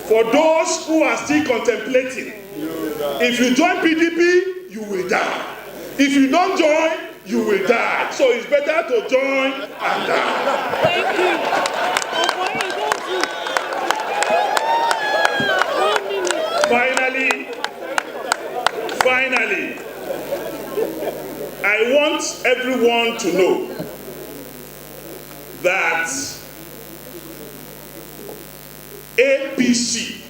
For those who are still contemplating, if you join PDP, you will die. If you don't join, you will die. So it's better to join and die. Thank you. Finally, I want everyone to know that APC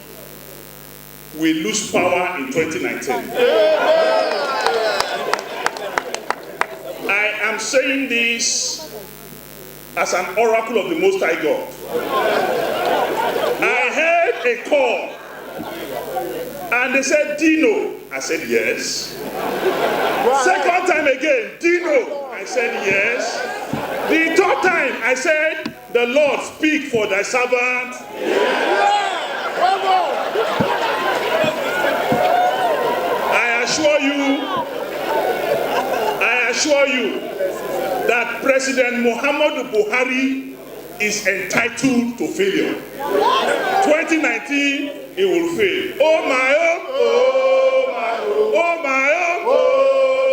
will lose power in 2019. I am saying this as an oracle of the Most High God. I heard a call and they said, Dino. I said, yes. Second time again, Dino. I said, yes. The third time, I said, the Lord speak for thy servant. I assure you that President Muhammadu Buhari is entitled to failure. 2019, he will fail. Oh my, oh my, oh my, oh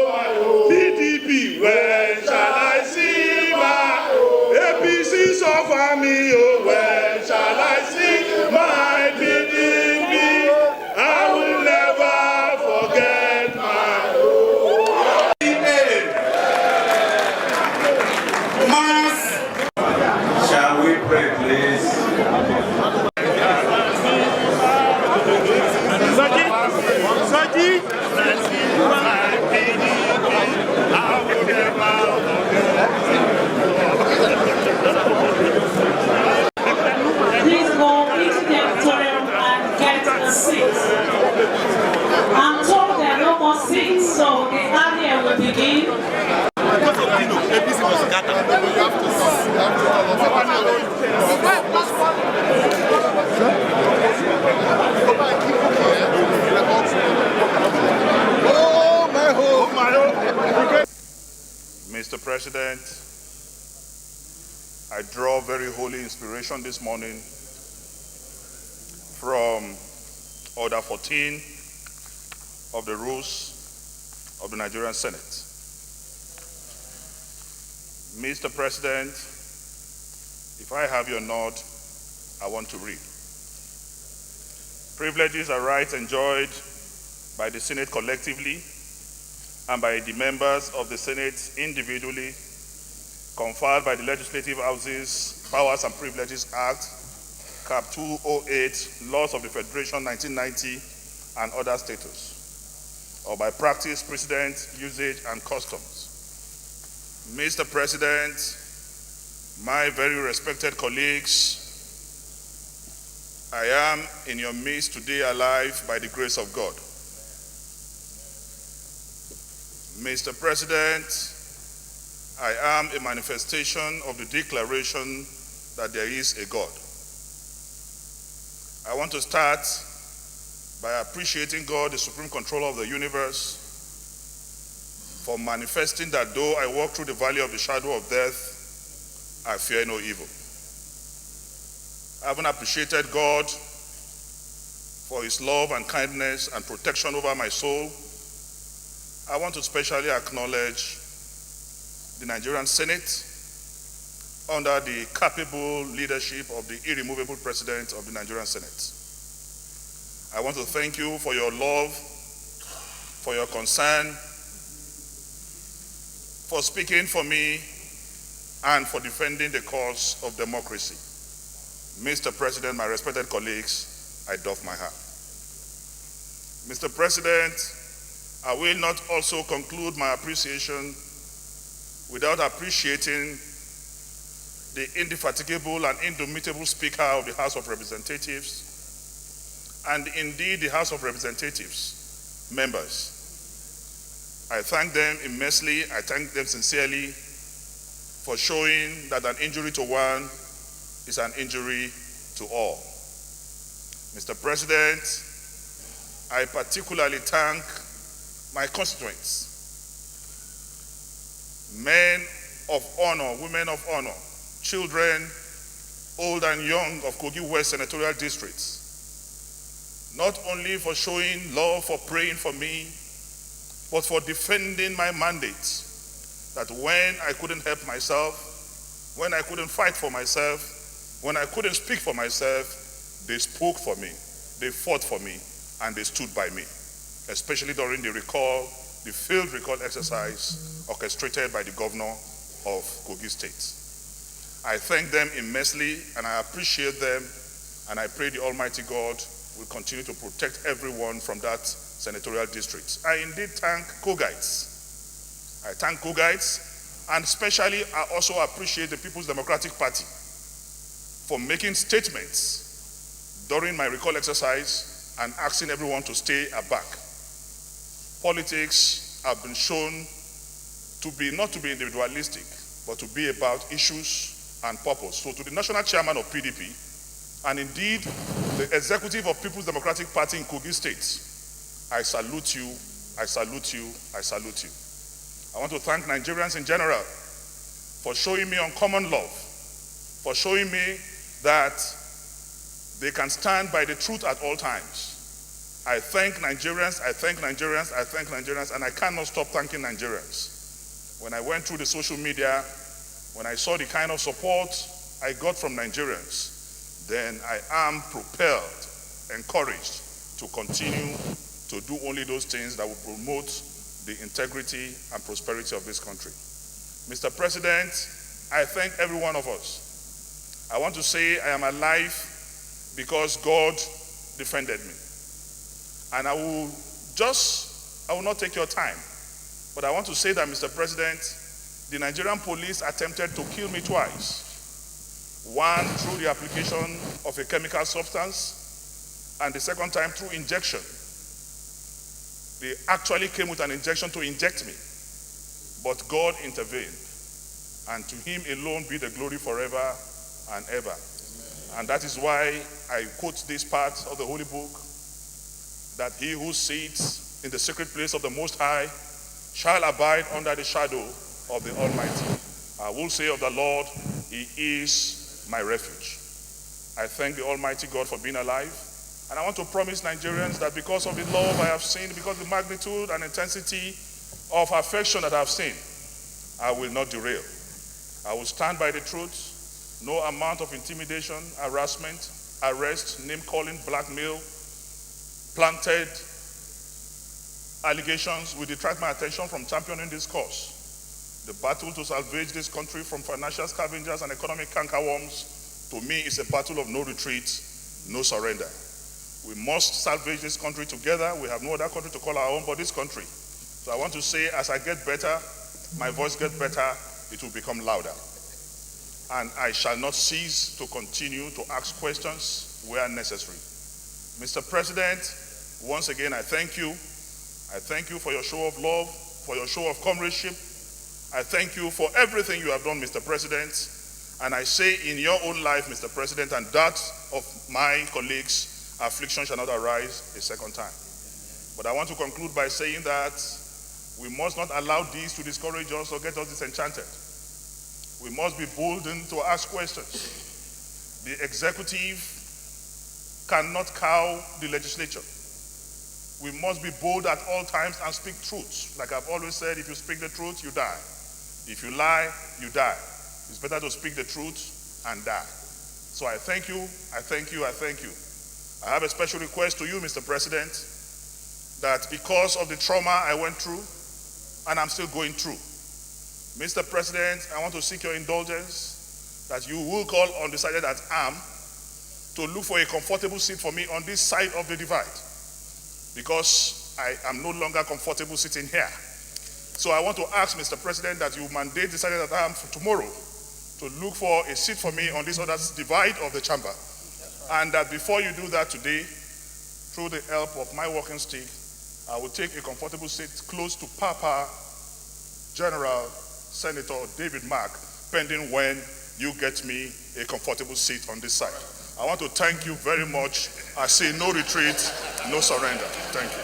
my, PDP, when shall I see my APC suffer me? Oh, when shall I see my PDP? I will never forget my Mass. Shall we pray, please? Please go into the auditorium and get a seat. I'm told there are no more seats, so the earlier will begin. Mr. President, I draw very holy inspiration this morning from Order 14 of the rules of the Nigerian Senate. Mr. President, if I have your nod, I want to read. Privileges are rights enjoyed by the Senate collectively and by the members of the Senate individually, conferred by the Legislative Houses Powers and Privileges Act, Cap 208, Laws of the Federation 1990, and other status, or by practice, precedent, usage, and customs. Mr. President, my very respected colleagues, I am in your midst today alive by the grace of God. Mr. President, I am a manifestation of the declaration that there is a God. I want to start by appreciating God, the supreme controller of the universe, for manifesting that though I walk through the valley of the shadow of death, I fear no evil. I haven't appreciated God for his love and kindness and protection over my soul. I want to specially acknowledge the Nigerian Senate under the capable leadership of the irremovable President of the Nigerian Senate. I want to thank you for your love, for your concern, for speaking for me, and for defending the cause of democracy. Mr. President, my respected colleagues, I doff my hat. Mr. President, I will not also conclude my appreciation without appreciating the indefatigable and indomitable Speaker of the House of Representatives, and indeed the House of Representatives members. I thank them immensely, I thank them sincerely for showing that an injury to one is an injury to all. Mr. President, I particularly thank my constituents, men of honor, women of honor, children, old and young of Kogi West Senatorial District, not only for showing love, for praying for me, but for defending my mandate, that when I couldn't help myself, when I couldn't fight for myself, when I couldn't speak for myself, they spoke for me, they fought for me, and they stood by me, especially during the failed recall exercise orchestrated by the governor of Kogi State. I thank them immensely and I appreciate them, and I pray the Almighty God will continue to protect everyone from that senatorial district. I indeed thank Kogites. I thank Kogites, and especially I also appreciate the People's Democratic Party for making statements during my recall exercise and asking everyone to stay aback. Politics have been shown to be not to be individualistic, but to be about issues and purpose. So to the national chairman of PDP, and indeed the executive of People's Democratic Party in Kogi State, I salute you, I salute you, I salute you. I want to thank Nigerians in general for showing me uncommon love, for showing me that they can stand by the truth at all times. I thank Nigerians, I thank Nigerians, I thank Nigerians, and I cannot stop thanking Nigerians. When I went through the social media, when I saw the kind of support I got from Nigerians, then I am propelled, encouraged to continue to do only those things that will promote the integrity and prosperity of this country. Mr. President, I thank every one of us. I want to say I am alive because God defended me. And I will not take your time, but I want to say that, Mr. President, the Nigerian police attempted to kill me twice. One through the application of a chemical substance, and the second time through injection. They actually came with an injection to inject me, but God intervened, and to him alone be the glory forever and ever. Amen. And that is why I quote this part of the Holy Book, that he who sits in the secret place of the Most High shall abide under the shadow of the Almighty. I will say of the Lord, he is my refuge. I thank the Almighty God for being alive. And I want to promise Nigerians that because of the love I have seen, because of the magnitude and intensity of affection that I have seen, I will not derail. I will stand by the truth. No amount of intimidation, harassment, arrest, name-calling, blackmail, planted allegations will detract my attention from championing this cause. The battle to salvage this country from financial scavengers and economic cankerworms, to me, is a battle of no retreat, no surrender. We must salvage this country together. We have no other country to call our own but this country. So I want to say, as I get better, my voice gets better, it will become louder. And I shall not cease to continue to ask questions where necessary. Mr. President, once again, I thank you. I thank you for your show of love, for your show of comradeship. I thank you for everything you have done, Mr. President. And I say, in your own life, Mr. President, and that of my colleagues, affliction shall not arise a second time. But I want to conclude by saying that we must not allow these to discourage us or get us disenchanted. We must be boldened to ask questions. The executive cannot cow the legislature. We must be bold at all times and speak truth. Like I've always said, if you speak the truth, you die. If you lie, you die. It's better to speak the truth and die. So I thank you, I thank you, I thank you. I have a special request to you, Mr. President, that because of the trauma I went through, and I'm still going through, Mr. President, I want to seek your indulgence that you will call on the side that I am to look for a comfortable seat for me on this side of the divide, because I am no longer comfortable sitting here. So I want to ask, Mr. President, that you mandate the side that I am for tomorrow to look for a seat for me on this other divide of the chamber. And that before you do that today, through the help of my walking stick, I will take a comfortable seat close to Papa General Senator David Mark, pending when you get me a comfortable seat on this side. I want to thank you very much. I say no retreat, no surrender. Thank you.